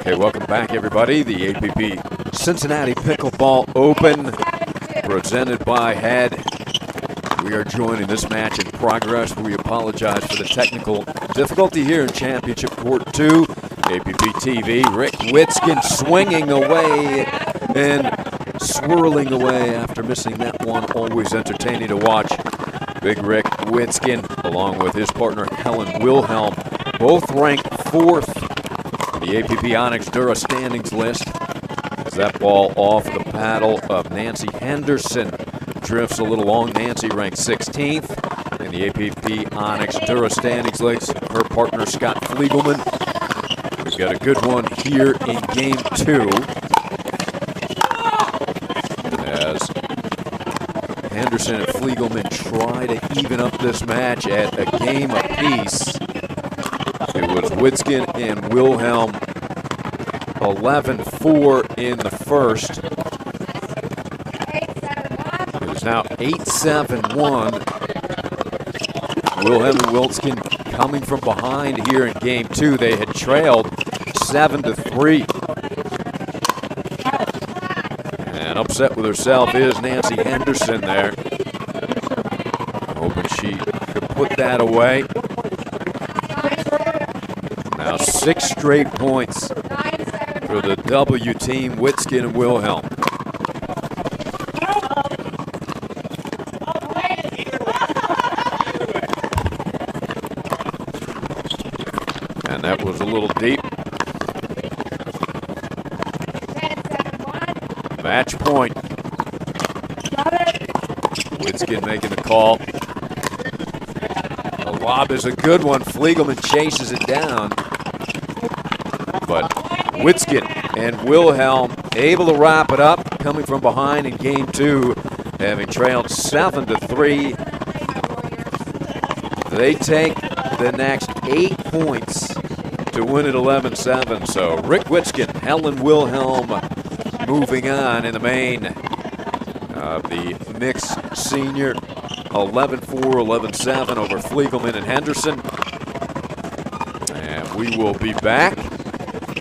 Hey, welcome back, everybody. The APP Cincinnati Pickleball Open, presented by Head. We are joining this match in progress. We apologize for the technical difficulty here in Championship Court 2. APP TV, Rick Witzkin swinging away and swirling away after missing that one. Always entertaining to watch. Big Rick Witzkin, along with his partner Helen Wilhelm, both ranked 4th in the APP Onyx Dura standings list. As that ball off the paddle of Nancy Henderson drifts a little long. Nancy ranked 16th in the APP Onyx Dura standings list. Her partner Scott Fliegelman. We've got a good one here in game 2. As Henderson and Fliegelman try to even up this match at a game apiece. It was Witzkin and Wilhelm 11-4 in the first. It is now 8-7-1. Wilhelm and Witzkin coming from behind here in game 2. They had trailed 7-3. And upset with herself is Nancy Henderson there. Hoping she could put that away. Now 6 straight points for the W team, Witzkin and Wilhelm. And that was a little deep. Match point. Witzkin making the call. The lob is a good one. Fliegelman chases it down. But Witzkin and Wilhelm able to wrap it up, coming from behind in game 2, having trailed 7-3. They take the next 8 points to win at 11-7. So Rick Witzkin, Helen Wilhelm moving on in the main of the mixed senior. 11-4, 11-7 over Fliegelman and Henderson. And we will be back.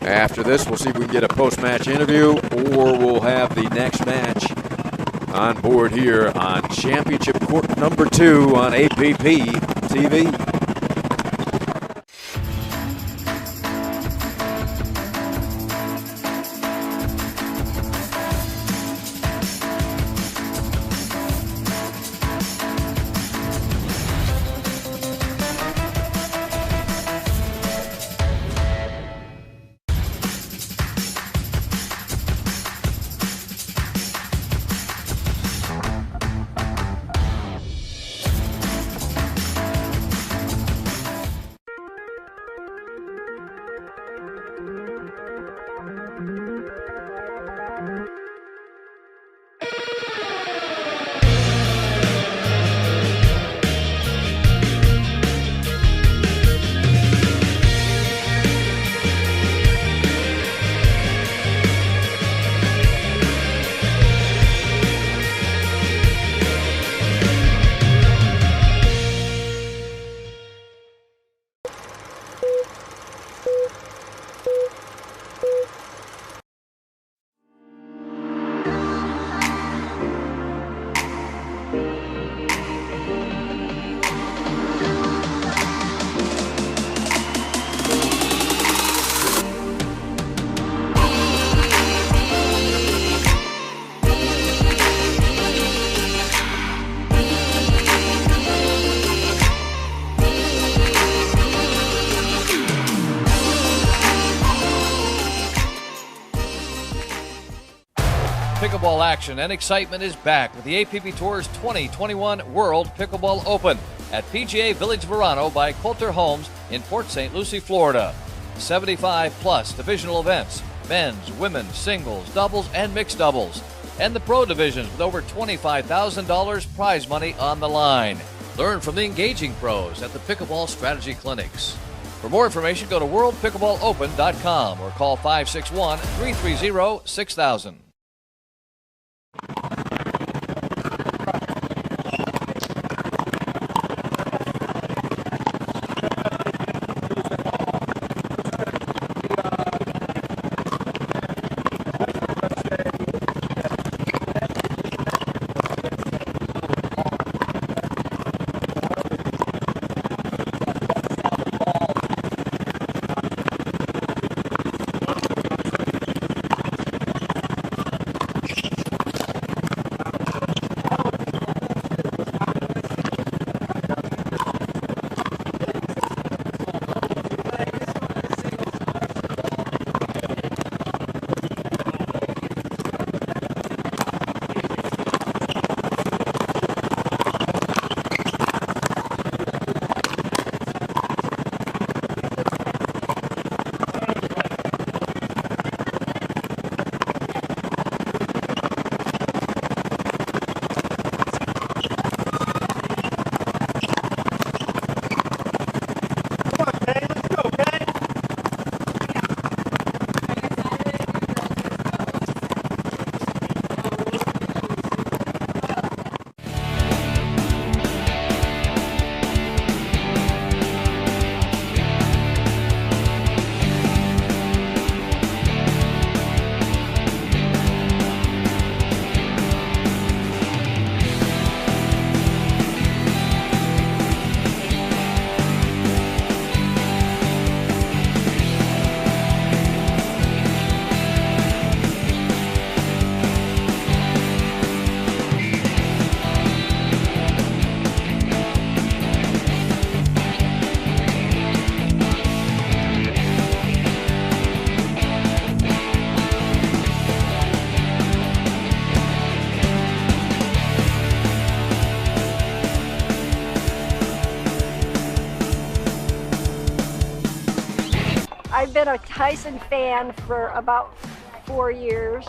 After this, we'll see if we can get a post-match interview, or we'll have the next match on board here on Championship Court number 2 on APP TV. Pickleball action and excitement is back with the APP Tour's 2021 World Pickleball Open at PGA Village Verano by Coulter Homes in Port St. Lucie, Florida. 75-plus divisional events, men's, women's, singles, doubles, and mixed doubles, and the pro divisions with over $25,000 prize money on the line. Learn from the engaging pros at the Pickleball Strategy Clinics. For more information, go to worldpickleballopen.com or call 561-330-6000. I've been a Tyson fan for about 4 years.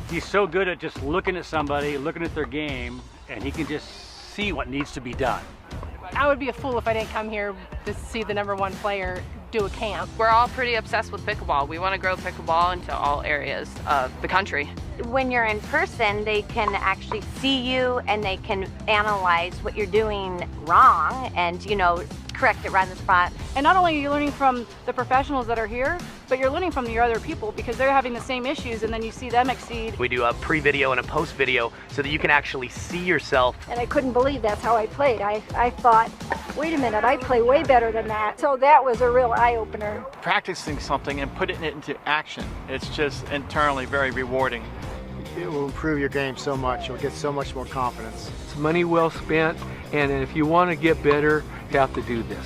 He's so good at just looking at somebody, looking at their game, and he can just see what needs to be done. I would be a fool if I didn't come here to see the #1 player do a camp. We're all pretty obsessed with pickleball. We want to grow pickleball into all areas of the country. When you're in person, they can actually see you and they can analyze what you're doing wrong and, you know, correct it right on the spot. And not only are you learning from the professionals that are here, but you're learning from your other people because they're having the same issues and then you see them exceed. We do a pre-video and a post-video so that you can actually see yourself. And I couldn't believe that's how I played. I thought, wait a minute, I play way better than that. So that was a real eye-opener. Practicing something and putting it into action, it's just internally very rewarding. It will improve your game so much. You'll get so much more confidence. It's money well spent, and if you want to get better, you have to do this.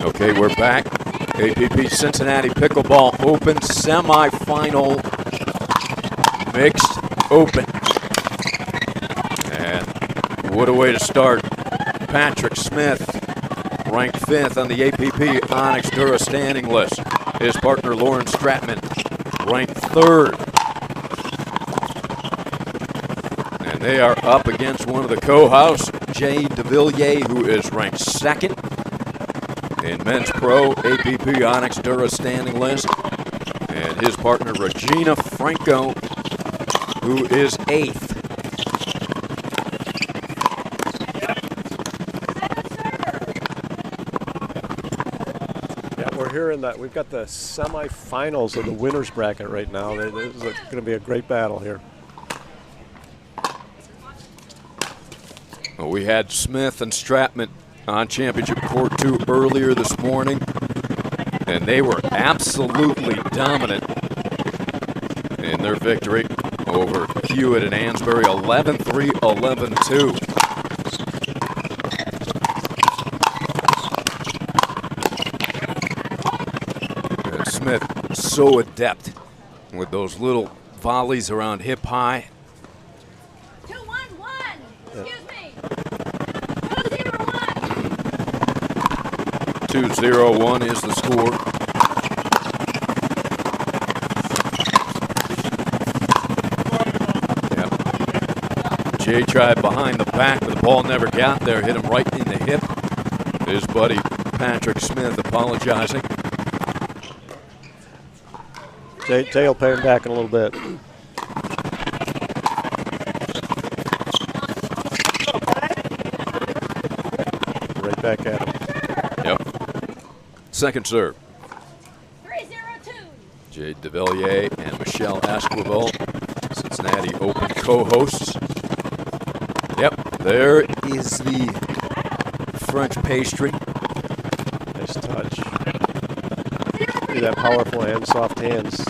Okay, we're back. APP Cincinnati Pickleball Open semifinal mixed open. And what a way to start. Patrick Smith ranked 5th on the APP Onyx Dura standing list. His partner Lauren Stratman ranked 3rd. And they are up against one of the co-hosts, Jay DeVilliers, who is ranked 2nd in men's pro APP Onyx Dura standing list. And his partner Regina Franco, who is 8th. Here in that we've got the semifinals of the winners bracket right now. This is going to be a great battle here. Well, we had Smith and Stratman on championship court 2 earlier this morning, and they were absolutely dominant in their victory over Hewitt and Ansbury, 11-3, 11-2. Smith so adept with those little volleys around hip high. 2-1-1. Excuse me. 2-0-1 is the score. Yep. Jay tried behind the back, but the ball never got there. Hit him right in the hip. His buddy Patrick Smith apologizing. Jay will pay him back in a little bit. Right back at him. Yep. Second serve. 3-0-2. Jay DeVilliers and Michelle Esquivel, Cincinnati Open co-hosts. Yep, there is the French pastry. Nice touch. See that powerful hand, soft hands.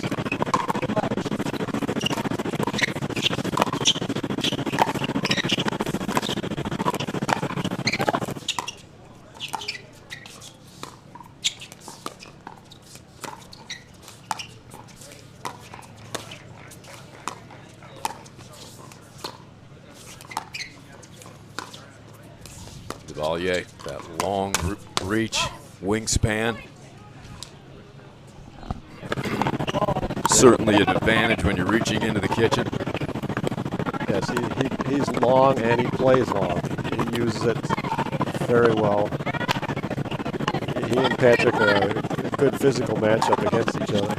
DeVilliers, that long reach, wingspan. Certainly an advantage when you're reaching into the kitchen. Yes, he's long and he plays long. He uses it very well. He and Patrick are a good physical matchup against each other.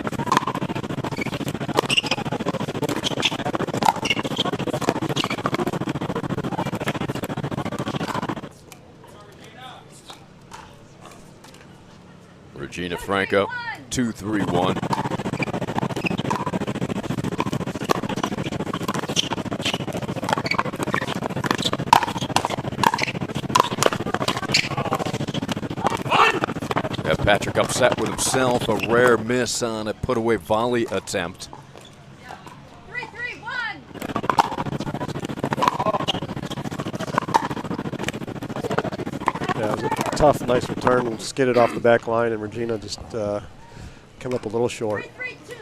Regina Franco, 2-3-1. Patrick upset with himself, a rare miss on a put-away volley attempt. 3-3-1. Yeah, it was a tough, nice return, skidded off the back line, and Regina just came up a little short. 3-3-2.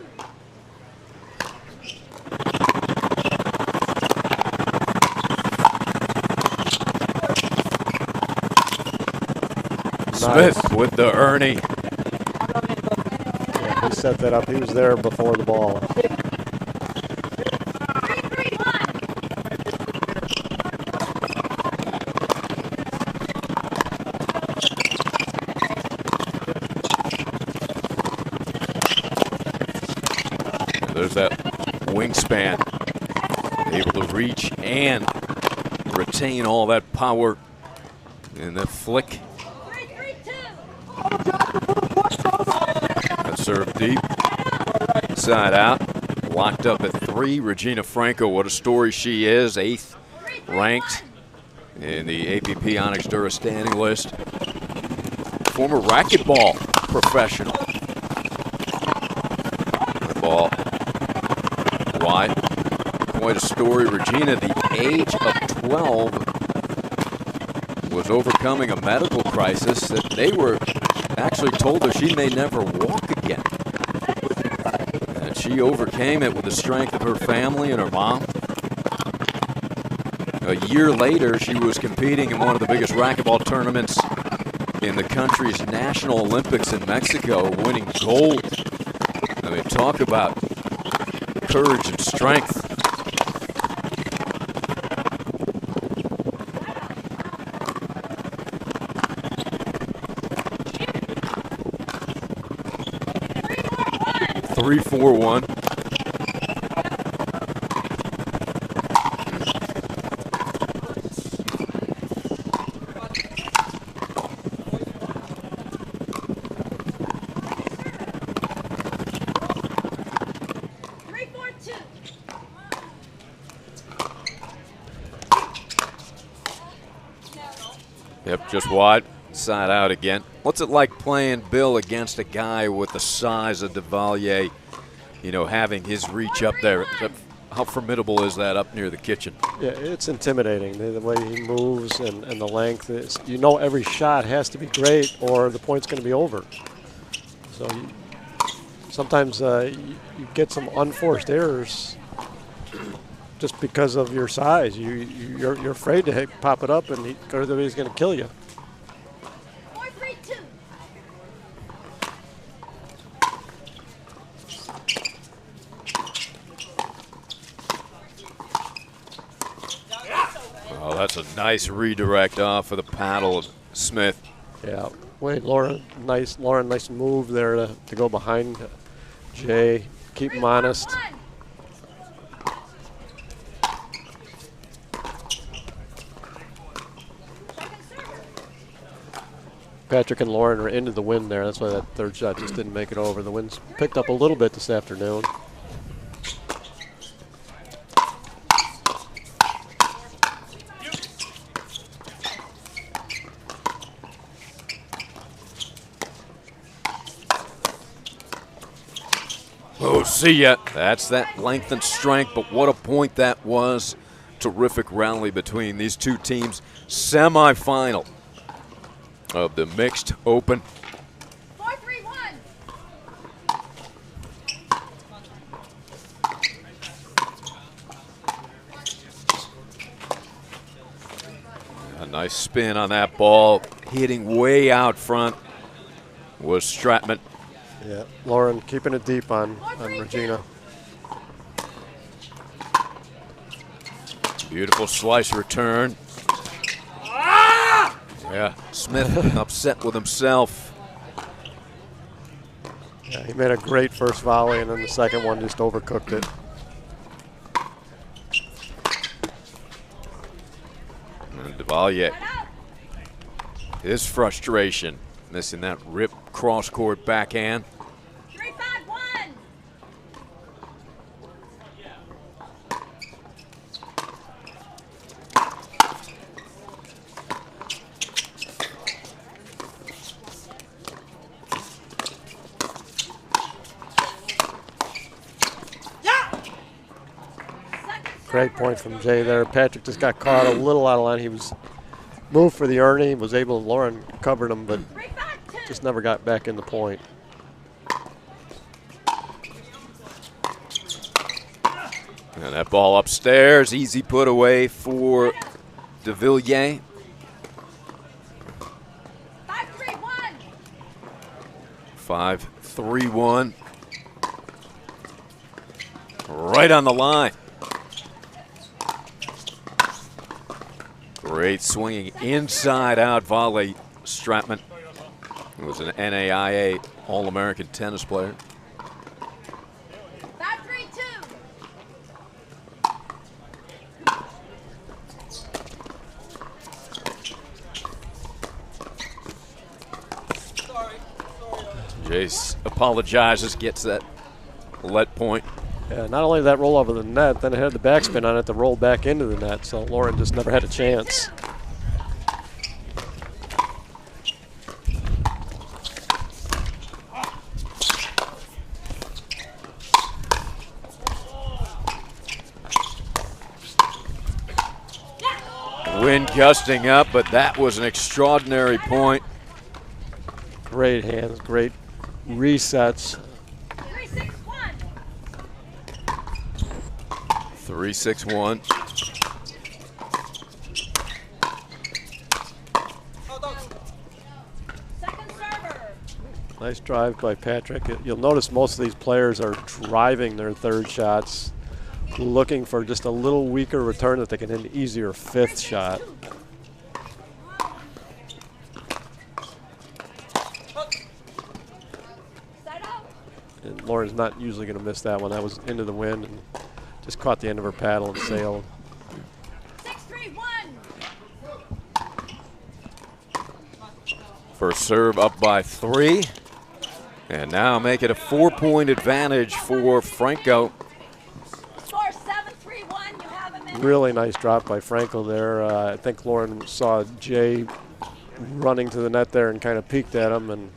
Smith with the Ernie. Yeah, he set that up. He was there before the ball. 3-3-1. There's that wingspan, able to reach and retain all that power in the flick. That serve deep, side out, locked up at 3. Regina Franco, what a story she is, 8th ranked in the APP Onyx Dura standing list. Former racquetball professional. The ball wide. Quite a story. Regina, at the age of 12, was overcoming a medical crisis that they were actually told her she may never walk again. And she overcame it with the strength of her family and her mom. A year later, she was competing in one of the biggest racquetball tournaments in the country's National Olympics in Mexico, winning gold. I mean, talk about courage and strength. Three, 4, 1. Yep, just wide, side out again. What's it like playing, Bill, against a guy with the size of Devalier, you know, having his reach up there? How formidable is that up near the kitchen? Yeah, it's intimidating, the way he moves and the length. Is, you know, every shot has to be great or the point's going to be over. So sometimes you get some unforced errors just because of your size. You're afraid to pop it up and he's going to kill you. 4, 3, 2. Oh, that's a nice redirect off of the paddle of Smith. Yeah, wait, Lauren, nice move there to go behind Jay, keep him honest. Patrick and Lauren are into the wind there. That's why that third shot just didn't make it over. The wind's picked up a little bit this afternoon. Oh, see ya. That's that length and strength, but what a point that was. Terrific rally between these two teams. Semi-final of the mixed open. 4, 3, 1. A nice spin on that ball. Hitting way out front was Stratman. Yeah, Lauren keeping it deep on Regina. Beautiful slice return. Yeah, Smith upset with himself. Yeah, he made a great first volley, and then the second one just overcooked it. And Devalier, his frustration, missing that rip cross-court backhand. 3, 5, 1. Great point from Jay there. Patrick just got caught a little out of line. He was moved for the Ernie, was able, Lauren covered him, but just never got back in the point. And that ball upstairs, easy put away for DeVilliers. 5, 3, 1. 5, 3, 1. Right on the line. Great swinging inside-out volley, Stratman. He was an NAIA All-American tennis player. 5, 3, 2. Jace apologizes, gets that let point. Yeah, not only did that roll over the net, then it had the backspin on it to roll back into the net, so Lauren just never had a chance. Wind gusting up, but that was an extraordinary point. Great hands, great resets. 3, 6, 1. 3, 6, 1. Nice drive by Patrick. You'll notice most of these players are driving their third shots, looking for just a little weaker return that they can hit an easier fifth shot. And Lauren's not usually going to miss that one. That was into the wind and just caught the end of her paddle and sailed. 6-3-1. First serve up by 3. And now make it a 4-point advantage for Franco. Score 7-3-1. You have a minute. Really nice drop by Franco there. I think Lauren saw Jay running to the net there and kind of peeked at him, and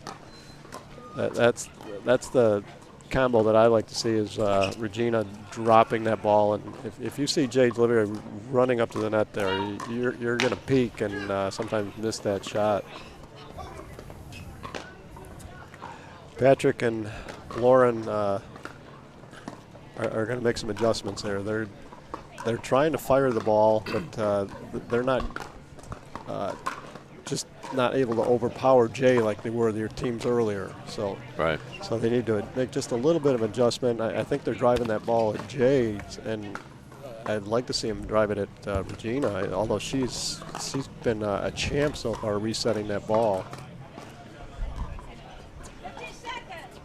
that's the combo that I like to see is Regina dropping that ball. And if you see Jay literally running up to the net there, you're going to peek and sometimes miss that shot. Patrick and Lauren are going to make some adjustments there. They're trying to fire the ball, but they're not just not able to overpower Jay like they were their teams earlier. So so they need to make just a little bit of adjustment. I think they're driving that ball at Jay, and I'd like to see him drive it at Regina, although she's been a champ so far resetting that ball. 50 seconds.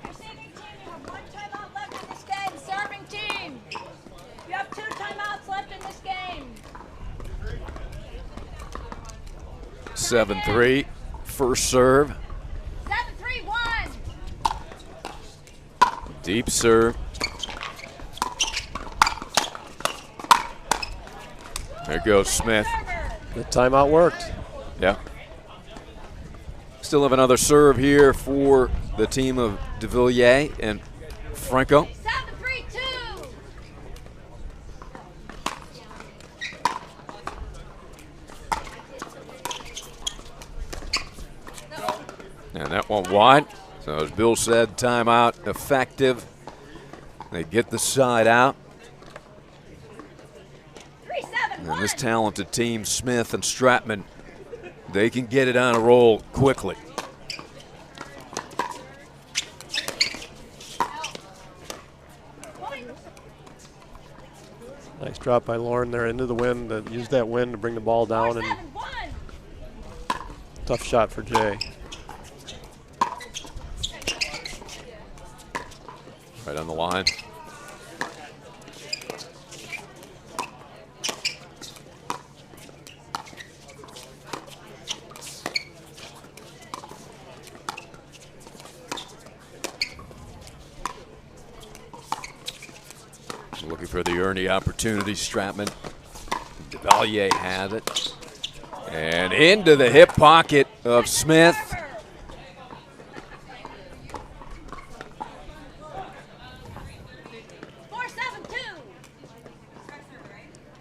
Receiving team, you have 1 timeout left in this game. Serving team, you have 2 timeouts left in this game. 7-3, first serve. 7-3-1. Deep serve. There goes Smith. The timeout worked. Yeah. Still have another serve here for the team of De Villiers and Franco. 7-3-2. And that one wide. So as Bill said, timeout effective. They get the side out. 3-7-1. And this talented team, Smith and Stratman, they can get it on a roll quickly. Nice drop by Lauren there into the wind. Use that wind to bring the ball down, and tough shot for Jay. Right on the line. Looking for the Ernie opportunity, Stratman. DeValier has it. And into the hip pocket of Smith. 4-7-2.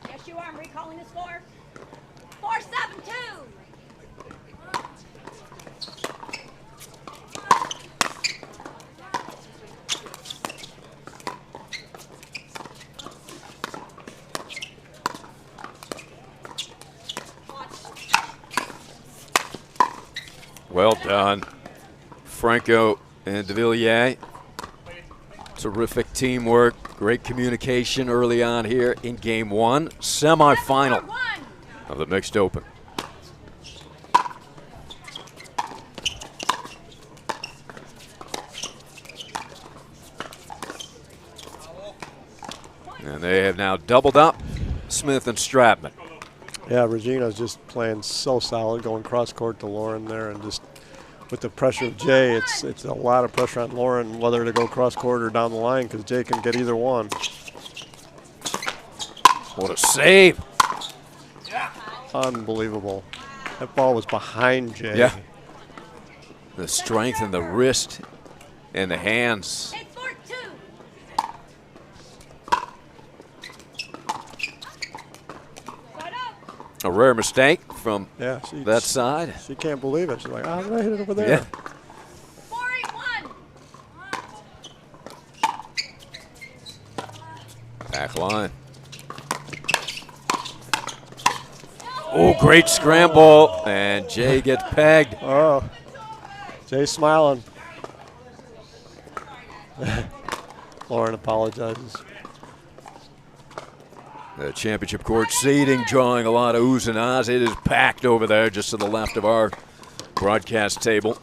Yes, you are. I'm recalling the score. 4-7-2. Well done, Franco and De Villiers. Terrific teamwork, great communication early on here in Game 1, semifinal of the Mixed Open. And they have now doubled up Smith and Stratman. Yeah, Regina's just playing so solid, going cross court to Lauren there, and just with the pressure of Jay, it's a lot of pressure on Lauren whether to go cross court or down the line, because Jay can get either one. What a save! Unbelievable. That ball was behind Jay. Yeah. The strength in the wrist and the hands. A rare mistake from that side. She can't believe it. She's like, how did I hit it over there? Yeah. 4-8-1. Back line. Oh, great scramble. And Jay gets pegged. Oh. Jay's smiling. Lauren apologizes. The championship court seating drawing a lot of oohs and ahs. It is packed over there just to the left of our broadcast table.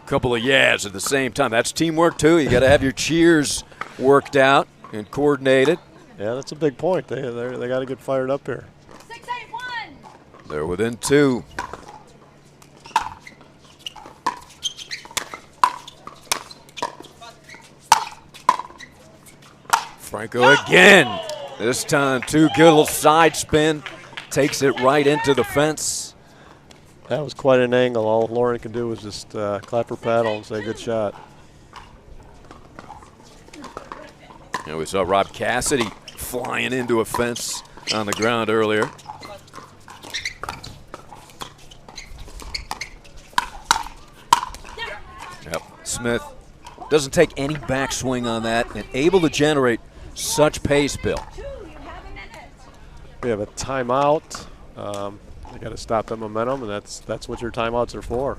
Couple of yeahs at the same time. That's teamwork too. You got to have your cheers worked out and coordinated. Yeah, that's a big point. They got to get fired up here. 6-8-1. They're within 2. Franco again. This time too good. A little side spin. Takes it right into the fence. That was quite an angle. All Lauren could do was just clap her paddle and say good shot. And we saw Rob Cassidy flying into a fence on the ground earlier. Yep. Smith doesn't take any backswing on that and able to generate such pace, Bill. We have a timeout. You got to stop that momentum, and that's what your timeouts are for.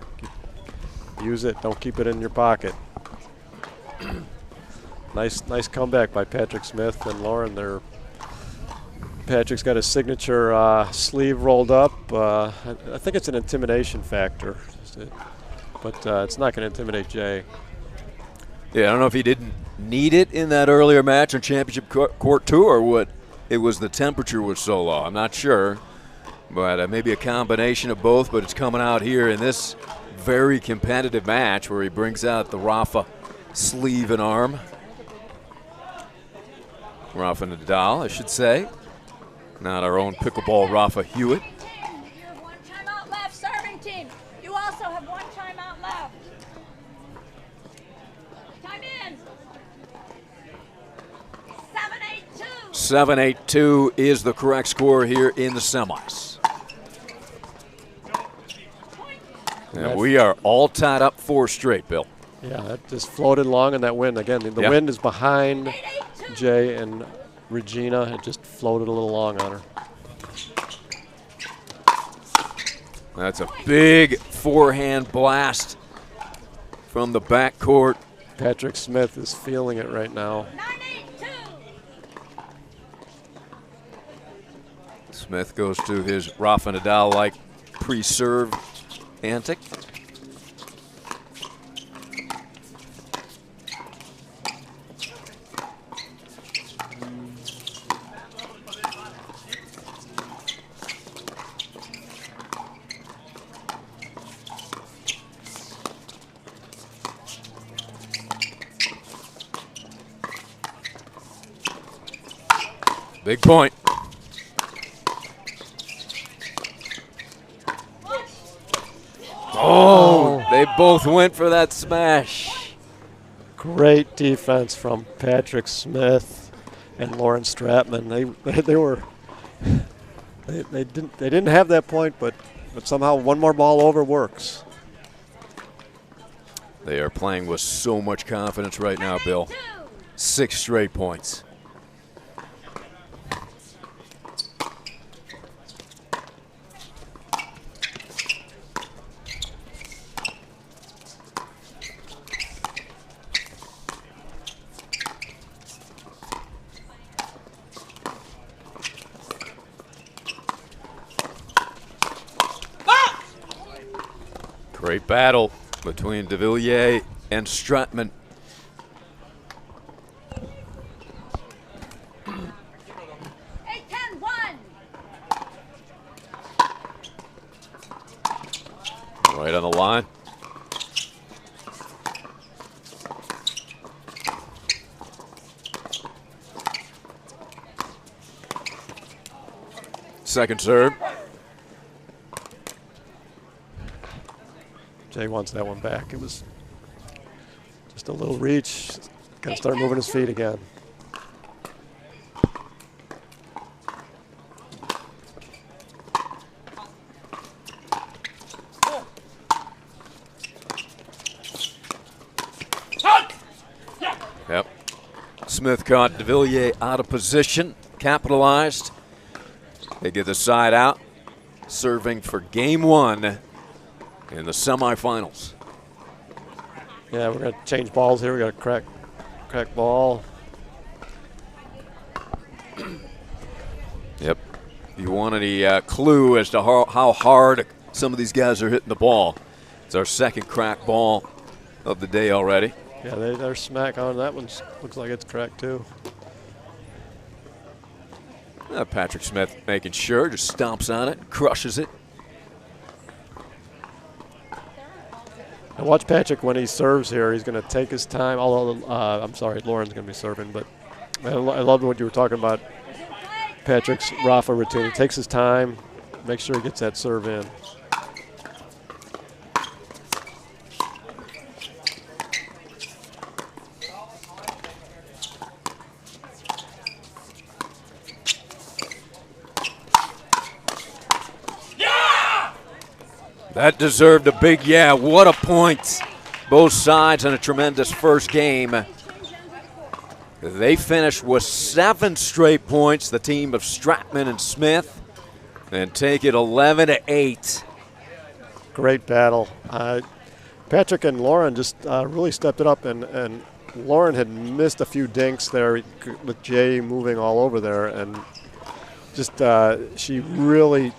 Use it. Don't keep it in your pocket. Nice comeback by Patrick Smith and Lauren. Patrick's got his signature sleeve rolled up. I think it's an intimidation factor, but it's not going to intimidate Jay. Yeah, I don't know if he didn't need it in that earlier match on Championship Court 2 or what. It was the temperature was so low. I'm not sure. But maybe a combination of both, but it's coming out here in this very competitive match where he brings out the Rafa sleeve and arm. Rafa Nadal, I should say. Not our own pickleball Rafa Hewitt. You have 1 timeout left, serving team. You also have 1 timeout left. Time in. 7-8-2. 7-8-2 is the correct score here in the semis. And we are all tied up 4 straight, Bill. Yeah, that just floated along in that wind. Again, the wind is behind Jay and Regina. It just floated a little long on her. That's a big forehand blast from the backcourt. Patrick Smith is feeling it right now. 9-8-2. Smith goes to his Rafa Nadal-like pre-serve antic. Big point. Oh, they both went for that smash. Great defense from Patrick Smith and Lauren Stratman. They didn't have that point, but somehow one more ball over works. They are playing with so much confidence right now, Bill. 6 straight points. Great battle between de Villiers and Stratman. Right on the line. Second serve. Jay wants that one back. It was just a little reach. Got to start moving his feet again. Smith caught de Villiers out of position, capitalized. They get the side out, serving for game 1 in the semifinals. Yeah, we're going to change balls here. We got a crack ball. Yep. If you want any clue as to how hard some of these guys are hitting the ball, it's our second crack ball of the day already. Yeah, they're smack on. That one looks like it's cracked too. Patrick Smith making sure, just stomps on it, crushes it. Now watch Patrick when he serves here. He's going to take his time. Although, I'm sorry, Lauren's going to be serving. But I loved what you were talking about. Patrick's Rafa routine. He takes his time, makes sure he gets that serve in. That deserved a big yeah. What a point. Both sides in a tremendous first game. They finished with 7 straight points, the team of Stratman and Smith, and take it 11-8. Great battle. Patrick and Lauren just really stepped it up, and Lauren had missed a few dinks there with Jay moving all over there, and just she really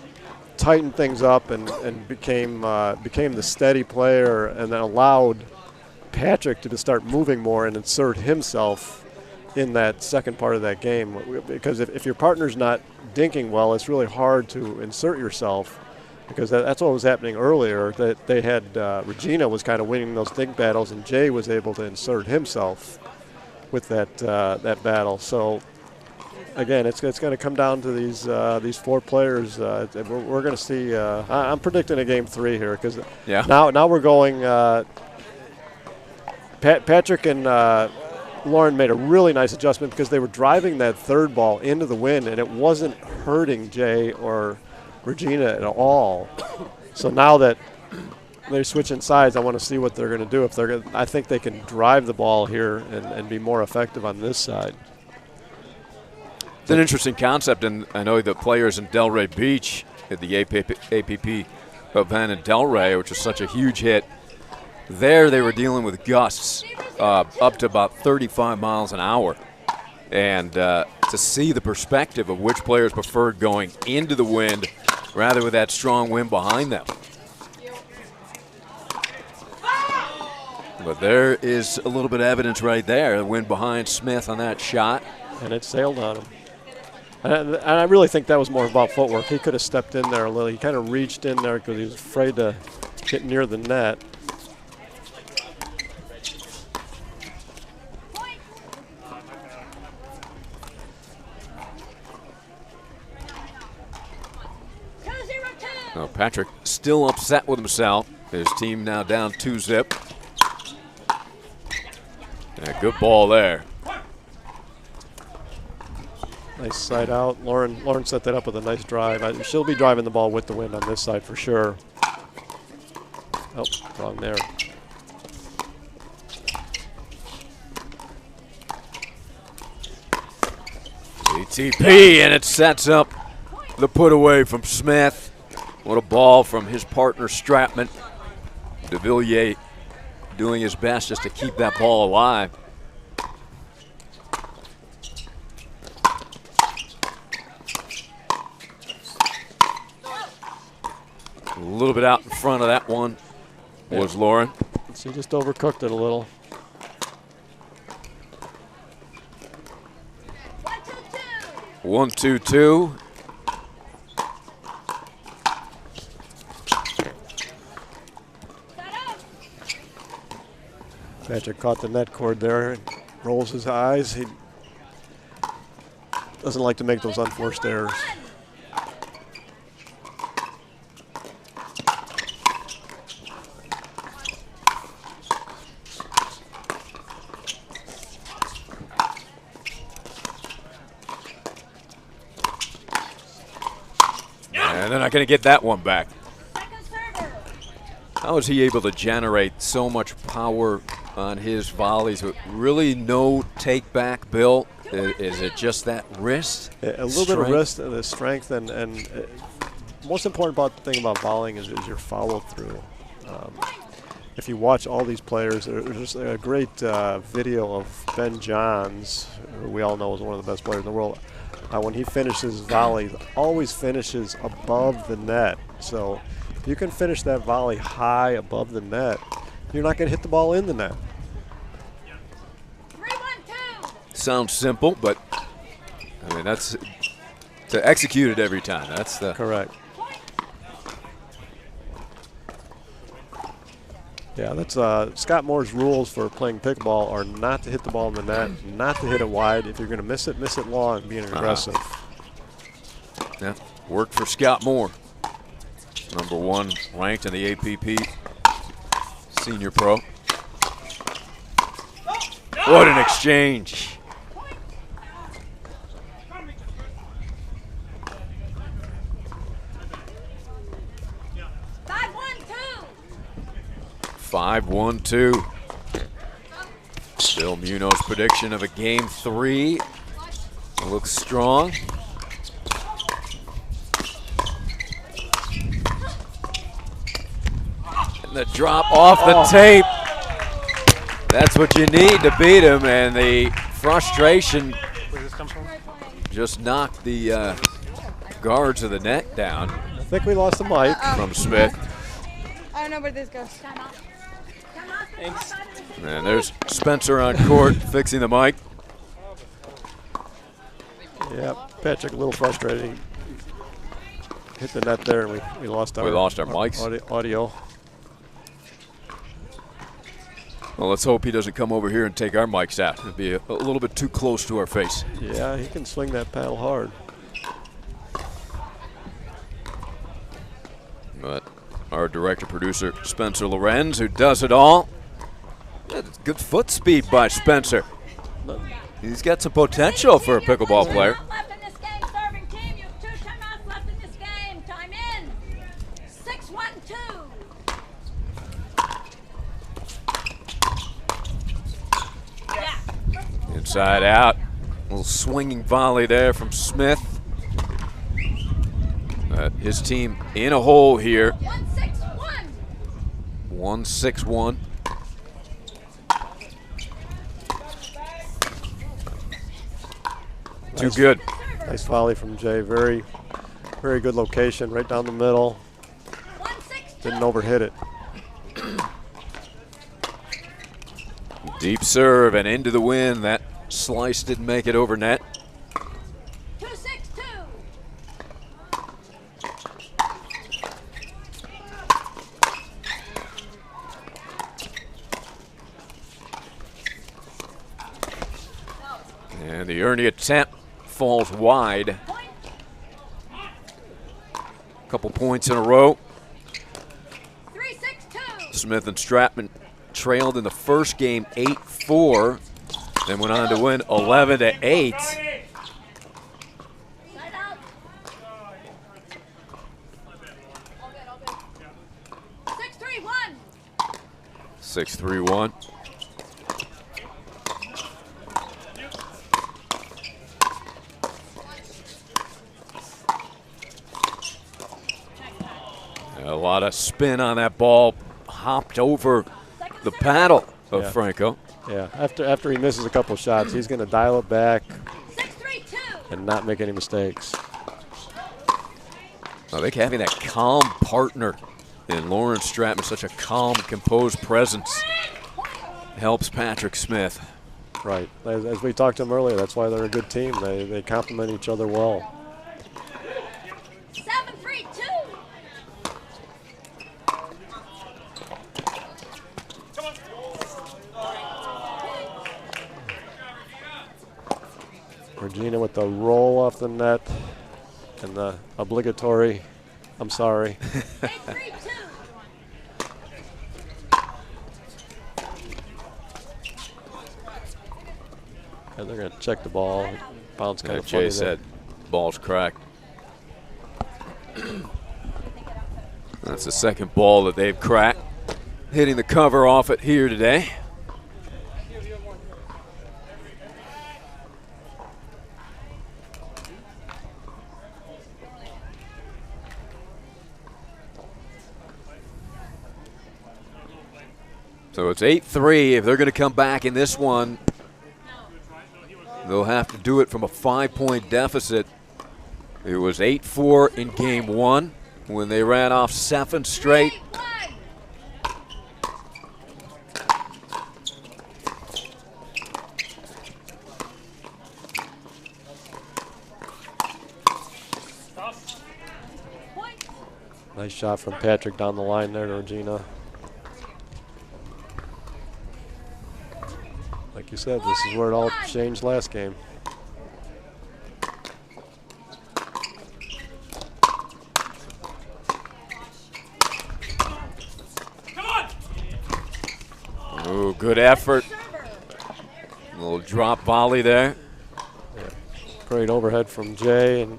tightened things up and became the steady player, and then allowed Patrick to start moving more and insert himself in that second part of that game. Because if your partner's not dinking well, it's really hard to insert yourself, because that's what was happening earlier. That they had Regina was kind of winning those dink battles, and Jay was able to insert himself with that battle. So again, it's going to come down to these 4 players. We're going to see. I'm predicting a game 3 here, because now we're going. Patrick and Lauren made a really nice adjustment, because they were driving that third ball into the wind, and it wasn't hurting Jay or Regina at all. So now that they're switching sides, I want to see what they're going to do. I think they can drive the ball here and be more effective on this side. It's an interesting concept, and I know the players in Delray Beach at the APP event in Delray, which was such a huge hit, there they were dealing with gusts up to about 35 miles an hour. And to see the perspective of which players preferred going into the wind rather with that strong wind behind them. But there is a little bit of evidence right there, the wind behind Smith on that shot. And it sailed on him. And I really think that was more about footwork. He could have stepped in there a little. He kind of reached in there because he was afraid to get near the net. Oh, Patrick still upset with himself. His team now down 2-zip. Yeah, good ball there. Nice side out. Lauren set that up with a nice drive. She'll be driving the ball with the wind on this side for sure. Oh, wrong there. ATP, and it sets up the put away from Smith. What a ball from his partner Stratman. De Villiers doing his best just to keep that ball alive. A little bit out in front of that one was Lauren. She just overcooked it a little. One, two, two. Patrick caught the net cord there and rolls his eyes. He doesn't like to make those unforced errors. And they're not going to get that one back. How is he able to generate so much power on his volleys. Really no take back, Bill. Is it just that wrist? A little bit of wrist and the strength, and most important thing about volleying is your follow through. If you watch all these players, there's a great video of Ben Johns, who we all know is one of the best players in the world. When he finishes volleys, always finishes above the net. So if you can finish that volley high above the net, you're not going to hit the ball in the net. Sounds simple, but I mean that's to execute it every time. That's the correct. Yeah, that's Scott Moore's rules for playing pickleball are not to hit the ball in the net, not to hit it wide. If you're going to miss it long, being aggressive. Yeah, worked for Scott Moore, #1 ranked in the APP Senior Pro. What an exchange! 5-1-2. Bill Muno's prediction of a game 3 looks strong. And the drop off the tape. That's what you need to beat him, and the frustration Where does this come from? just knocked the guards of the net down. I think we lost the mic from Smith. I don't know where this goes. Thanks. And there's Spencer on court fixing the mic. Yeah, Patrick a little frustrated. He hit the net there, and we lost our mics. Audio. Well, let's hope he doesn't come over here and take our mics out. It'd be a little bit too close to our face. Yeah, he can swing that paddle hard. But our director-producer, Spencer Lorenz, who does it all. Good foot speed by Spencer. He's got some potential for a pickleball player. Left in this game, serving team. You have 2 timeouts left in this game. Time in. 6-1-2. Inside out. A little swinging volley there from Smith. His team in a hole here. 1-6-1. 1-6-1. Too good. Nice volley from Jay. Very, very good location, right down the middle. Didn't overhit it. Deep serve and into the wind. That slice didn't make it over net. 2-6-2. And the Ernie attempt falls wide. Couple points in a row. 3-6-2. Smith and Stratman trailed in the first game 8-4, then went on to win 11-8. 6-3-1. 6-3-1. A lot of spin on that ball, hopped over the paddle of Franco. Yeah, after he misses a couple shots, he's going to dial it back and not make any mistakes. I think having that calm partner in Lawrence Stratman, such a calm, composed presence, helps Patrick Smith. Right. As we talked to him earlier, that's why they're a good team. They complement each other well. 7-3-2. Regina with the roll off the net and the obligatory, I'm sorry. And they're going to check the ball. Bounce kind of funny. Jay said ball's cracked. That's the second ball that they've cracked. Hitting the cover off it here today. So it's 8-3. If they're going to come back in this one, they'll have to do it from a 5-point deficit. It was 8-4 in game 1 when they ran off 7 straight. Nice shot from Patrick down the line there to Regina. Like you said, this is where it all changed last game. Ooh, good effort. A little drop volley there. Yeah. Great overhead from Jay, and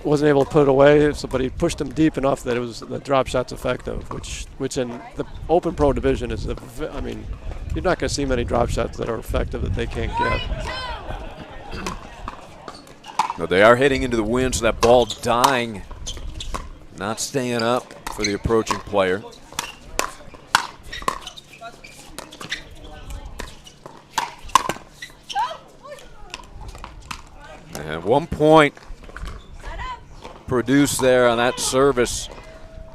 wasn't able to put it away, but he pushed him deep enough that it was the drop shot's effective, which in the Open Pro division is, I mean, you're not going to see many drop shots that are effective that they can't get. No, they are hitting into the wind, so that ball dying, not staying up for the approaching player. And 1 point produced there on that service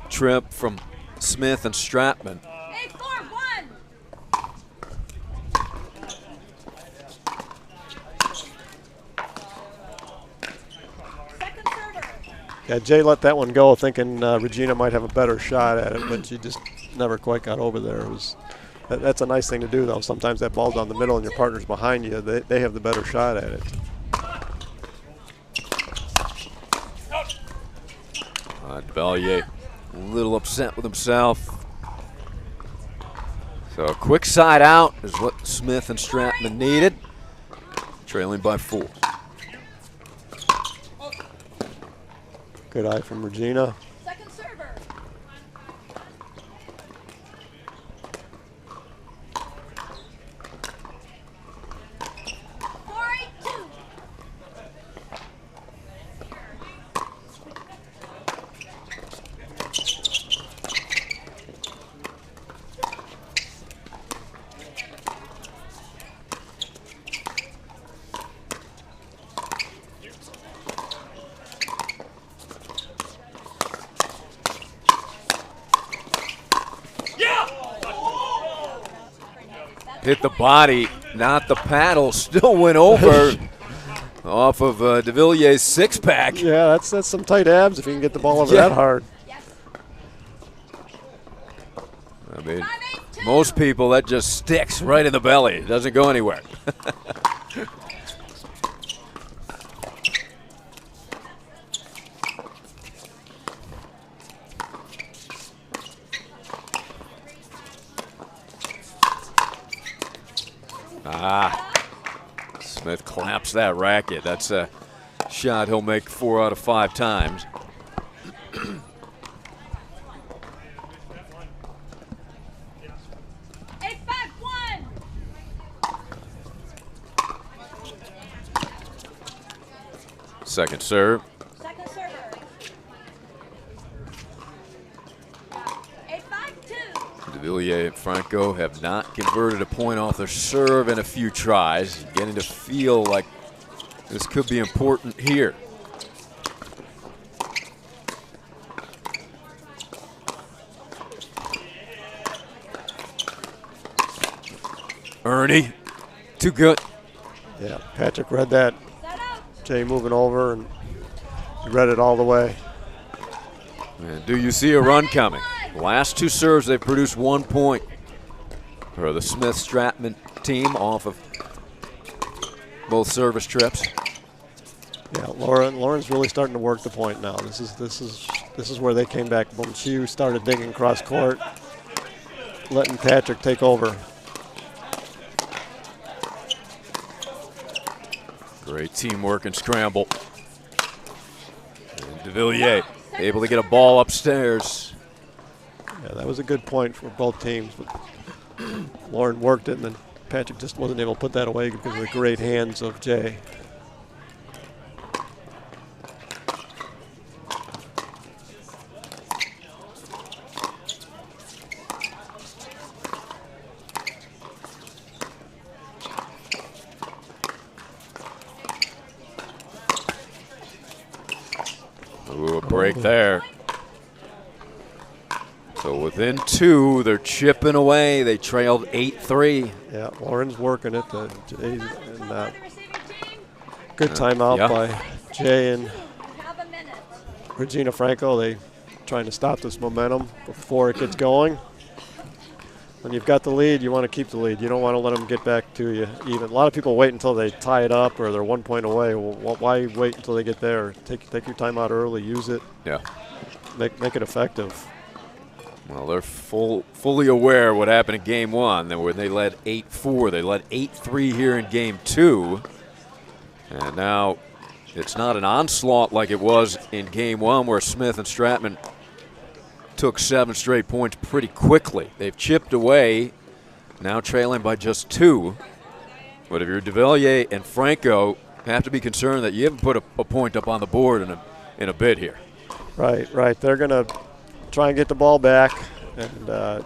trip from Smith and Stratman. Yeah, Jay let that one go thinking Regina might have a better shot at it, but she just never quite got over there. That's a nice thing to do, though. Sometimes that ball's down the middle and your partner's behind you. They have the better shot at it. Bellier a little upset with himself. So a quick side out is what Smith and Stratman needed. Trailing by 4. Good eye from Regina. Second server. Hit the body, not the paddle. Still went over off of de Villiers' six-pack. Yeah, that's some tight abs if you can get the ball over that hard. I mean, most people, that just sticks right in the belly. It doesn't go anywhere. Smith claps that racket. That's a shot he'll make 4 out of 5 times. Second serve. Second server. 8-5-2. De Villiers and Franco have not converted a point off their serve in a few tries. Getting to feel like this could be important here. Ernie, too good. Yeah, Patrick read that. Jay moving over, and he read it all the way. And do you see a run coming? The last 2 serves, they've produced 1 point for the Smith-Stratman team off of both service trips. Yeah, Lauren's really starting to work the point now. This is where they came back when she started digging cross court, letting Patrick take over. Great teamwork and scramble. And de Villiers able to get a ball upstairs. Yeah, that was a good point for both teams. But Lauren worked it, and then Patrick just wasn't able to put that away because of the great hands of Jay. break there. So within 2, they're chipping away. They trailed 8-3. Yeah, Lauren's working it. Good timeout by Jay and Regina Franco. They trying to stop this momentum before it gets going. When you've got the lead, you want to keep the lead. You don't want to let them get back to you even. A lot of people wait until they tie it up or they're 1 point away. Well, why wait until they get there? Take your time out early. Use it. Yeah. Make it effective. Well, they're fully aware of what happened in Game 1. When they led 8-4. They led 8-3 here in Game 2. And now it's not an onslaught like it was in Game 1 where Smith and Stratman took 7 straight points pretty quickly. They've chipped away, now trailing by just 2. But if you're DeVilliers and Franco, have to be concerned that you haven't put a point up on the board in a bit here. Right. They're going to try and get the ball back. And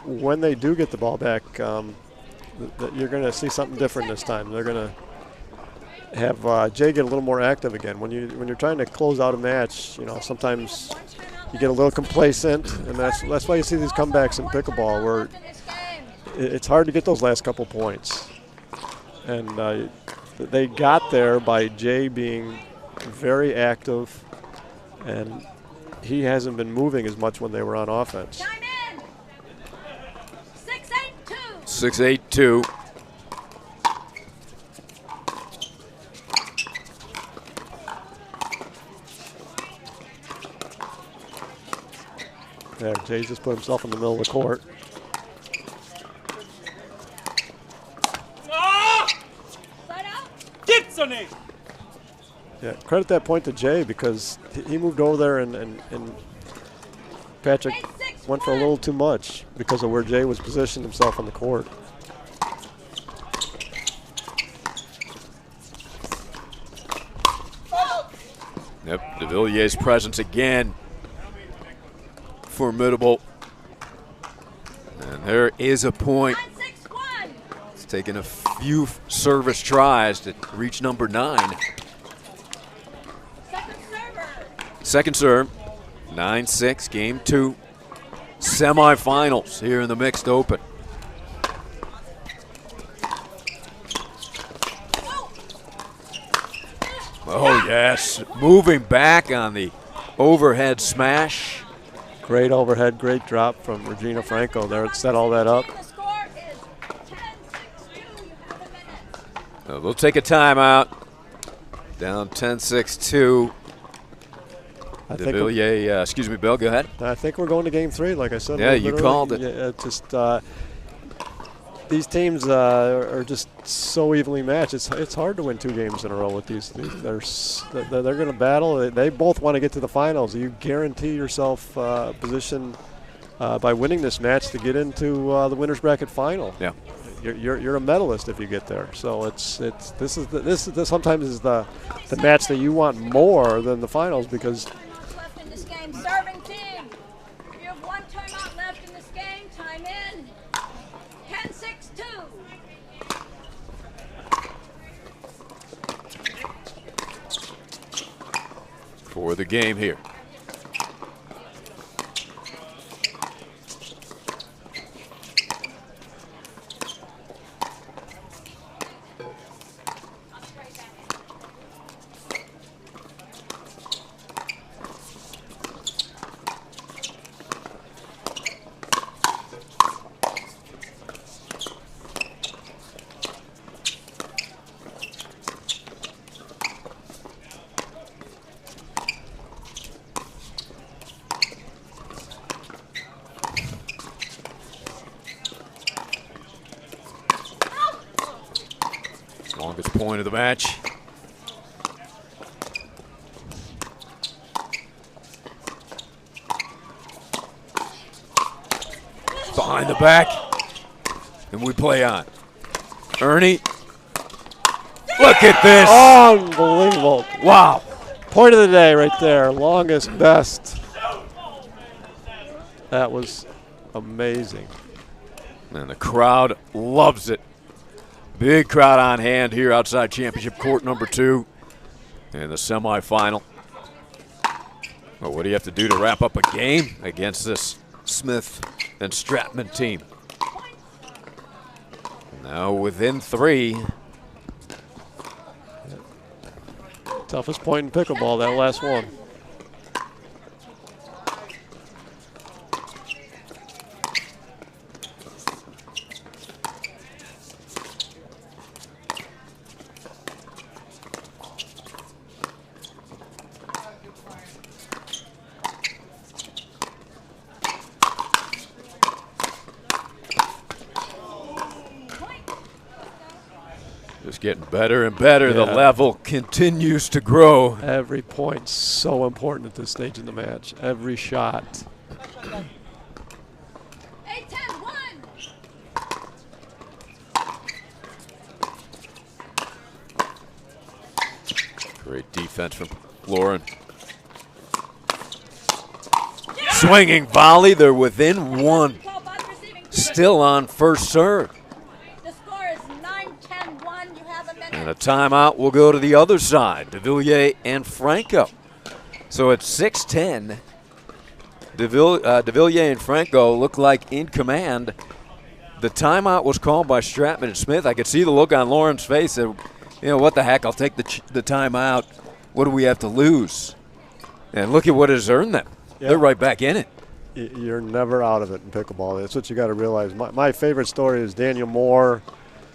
when they do get the ball back, you're going to see something different this time. They're going to have Jay get a little more active again. When you're trying to close out a match, sometimes you get a little complacent, and that's why you see these comebacks in pickleball where it's hard to get those last couple points. And they got there by Jay being very active, and he hasn't been moving as much when they were on offense. 6-8-2. There, Jay just put himself in the middle of the court. Yeah, credit that point to Jay because he moved over there and Patrick went for a little too much because of where Jay was positioned himself on the court. Yep, DeVilliers' presence again. Formidable. And there is a point. It's taken a few service tries to reach number 9. Second serve. 9-6, Game 2. Semifinals here in the mixed open. Oh, yes. Moving back on the overhead smash. Great overhead, great drop from Regina Franco there. It set all that up. They'll take a timeout. Down 10-6-2. DeVilliers, excuse me, Bill, go ahead. I think we're going to Game 3, like I said. Yeah, you called it. Yeah, these teams are just so evenly matched. It's hard to win 2 games in a row with these. They're going to battle. They both want to get to the finals. You guarantee yourself position by winning this match to get into the winners bracket final. Yeah, you're a medalist if you get there. So this sometimes is the match that you want more than the finals because. Left in this game, serving team. You have 1 timeout left in this game. Time in. 10-6-2. For the game here. Longest point of the match. Behind the back. And we play on. Ernie. Look at this. Unbelievable. Wow. Point of the day right there. Longest, best. That was amazing. And the crowd loves it. Big crowd on hand here outside championship court number 2 in the semifinal. Well, what do you have to do to wrap up a game against this Smith and Stratman team? Now within 3. Toughest point in pickleball, that last one. Just getting better and better. The level continues to grow. Every point's so important at this stage in the match. Every shot. 8-10-1. Great defense from Lauren. Swinging volley. They're within 1. Still on first serve. The score is 9-10-1. You have a minute. And a timeout will go to the other side, De Villiers and Franco. So it's 6-10. De Villiers and Franco look like in command. The timeout was called by Stratman and Smith. I could see the look on Lauren's face. That, you know, what the heck, I'll take the timeout. What do we have to lose? And look at what has earned them. Yep. They're right back in it. You're never out of it in pickleball. That's what you got to realize. My favorite story is Daniel Moore,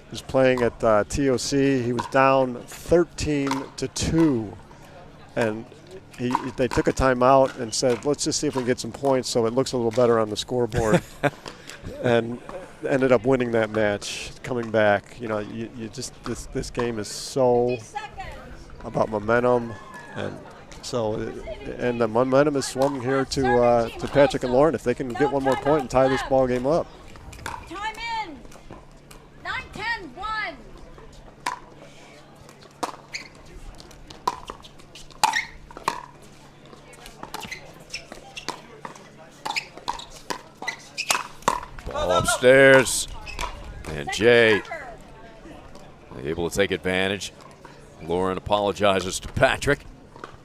who's playing at TOC. He was down 13-2, and they took a timeout and said, let's just see if we can get some points so it looks a little better on the scoreboard. And ended up winning that match, coming back. You know, you just this game is so about momentum, and so and the momentum is swung here to Patrick and Lauren if they can get one more point and tie this ball game up. Time in. 9-10-1. Ball upstairs. And Jay able to take advantage. Lauren apologizes to Patrick.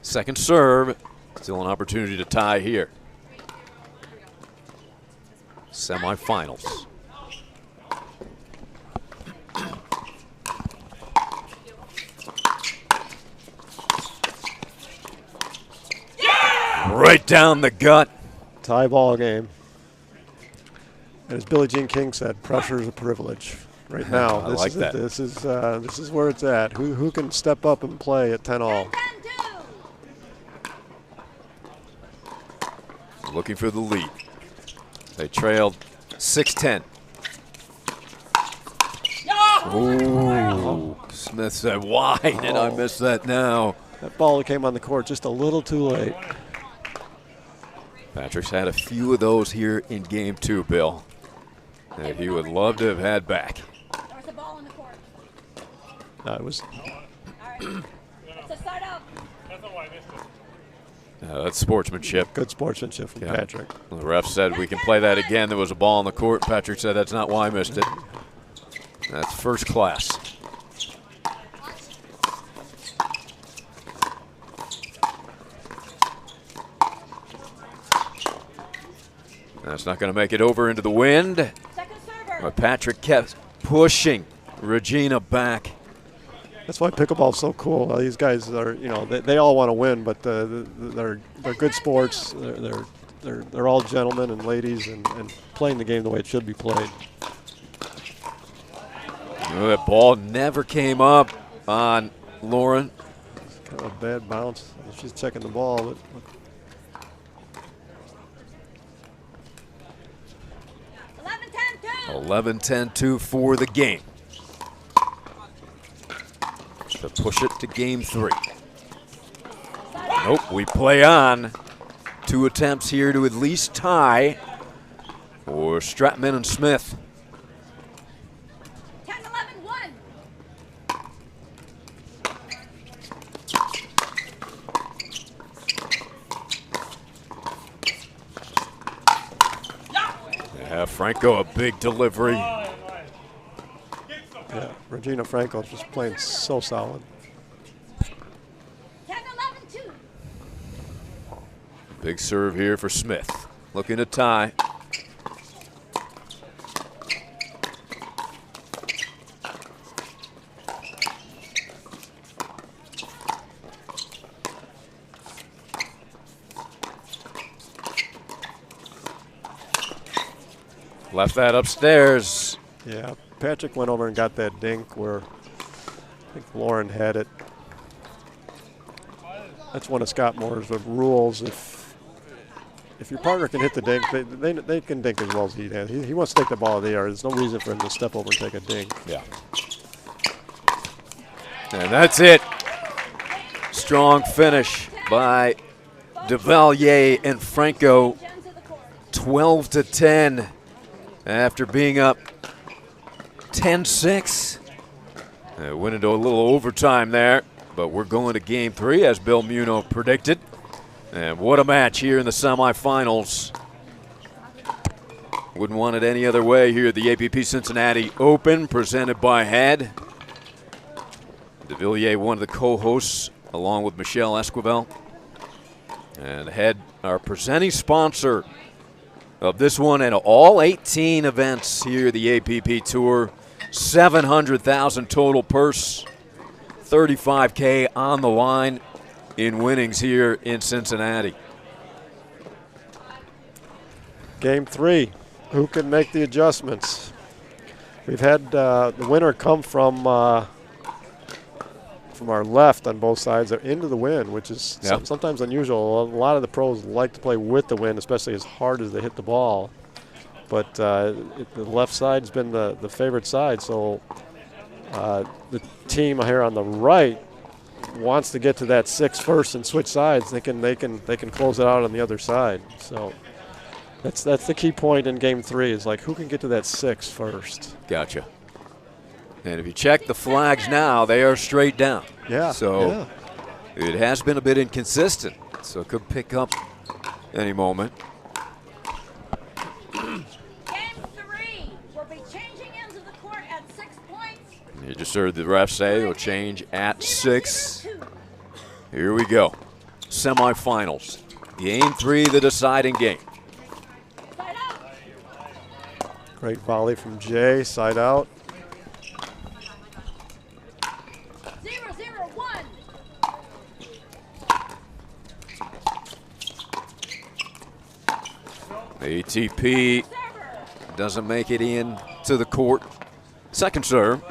Second serve. Still an opportunity to tie here. Semifinals. Right down the gut. Tie ball game. And as Billie Jean King said, pressure is a privilege. Right now, I like that. This is where it's at. Who can step up and play at 10-all? Looking for the lead. They trailed 6-10. Ooh, Smith said, why did I miss that now? That ball came on the court just a little too late. Patrick's had a few of those here in game 2, Bill, that he would love to have had back. There's a ball in the court. It was. All right. So start up. That's sportsmanship. Good sportsmanship from Patrick. The ref said we can play that again. There was a ball in the court. Patrick said that's not why I missed it. That's first class. That's not going to make it over into the wind. But Patrick kept pushing Regina back. That's why pickleball's so cool. These guys are, you know, they all want to win, but they're good sports. They're all gentlemen and ladies, and playing the game the way it should be played. Oh, that ball never came up on Lauren. Kind of a bad bounce. She's checking the ball. But 11-10-2 for the game. To push it to game 3. Nope, we play on. 2 attempts here to at least tie for Stratman and Smith. 10-11-1. Yeah, Franco, a big delivery. Yeah, Regina Franco just playing so solid. 10-11-2. Big serve here for Smith. Looking to tie. Left that upstairs. Yeah, Patrick went over and got that dink where I think Lauren had it. That's one of Scott Moore's rules. If your partner can hit the dink, they can dink as well as he can. He wants to take the ball in the air. There's no reason for him to step over and take a dink. Yeah. And that's it. Strong finish by DeValier and Franco. 12-10 after being up 10-6. Went into a little overtime there, but we're going to game 3 as Bill Muno predicted. And what a match here in the semifinals. Wouldn't want it any other way here at the APP Cincinnati Open, presented by Head. DeVilliers, one of the co-hosts, along with Michelle Esquivel. And Head, our presenting sponsor of this one and all 18 events here at the APP Tour. $700,000 total purse, $35K on the line in winnings here in Cincinnati. Game 3, who can make the adjustments? We've had the winner come from our left on both sides into the wind, which is sometimes unusual. A lot of the pros like to play with the wind, especially as hard as they hit the ball. But the left side's been the favorite side, so the team here on the right wants to get to that 6 first and switch sides. They can close it out on the other side. So that's the key point in game 3 is like who can get to that 6 first. Gotcha. And if you check the flags now, they are straight down. Yeah. So it has been a bit inconsistent. So it could pick up any moment. Game 3 will be changing into the court at 6 points. You just heard the ref say they'll change at 6. Here we go. Semifinals. Game 3, the deciding game. Great volley from Jay, side out. 0-0-1. ATP doesn't make it in to the court. Second serve.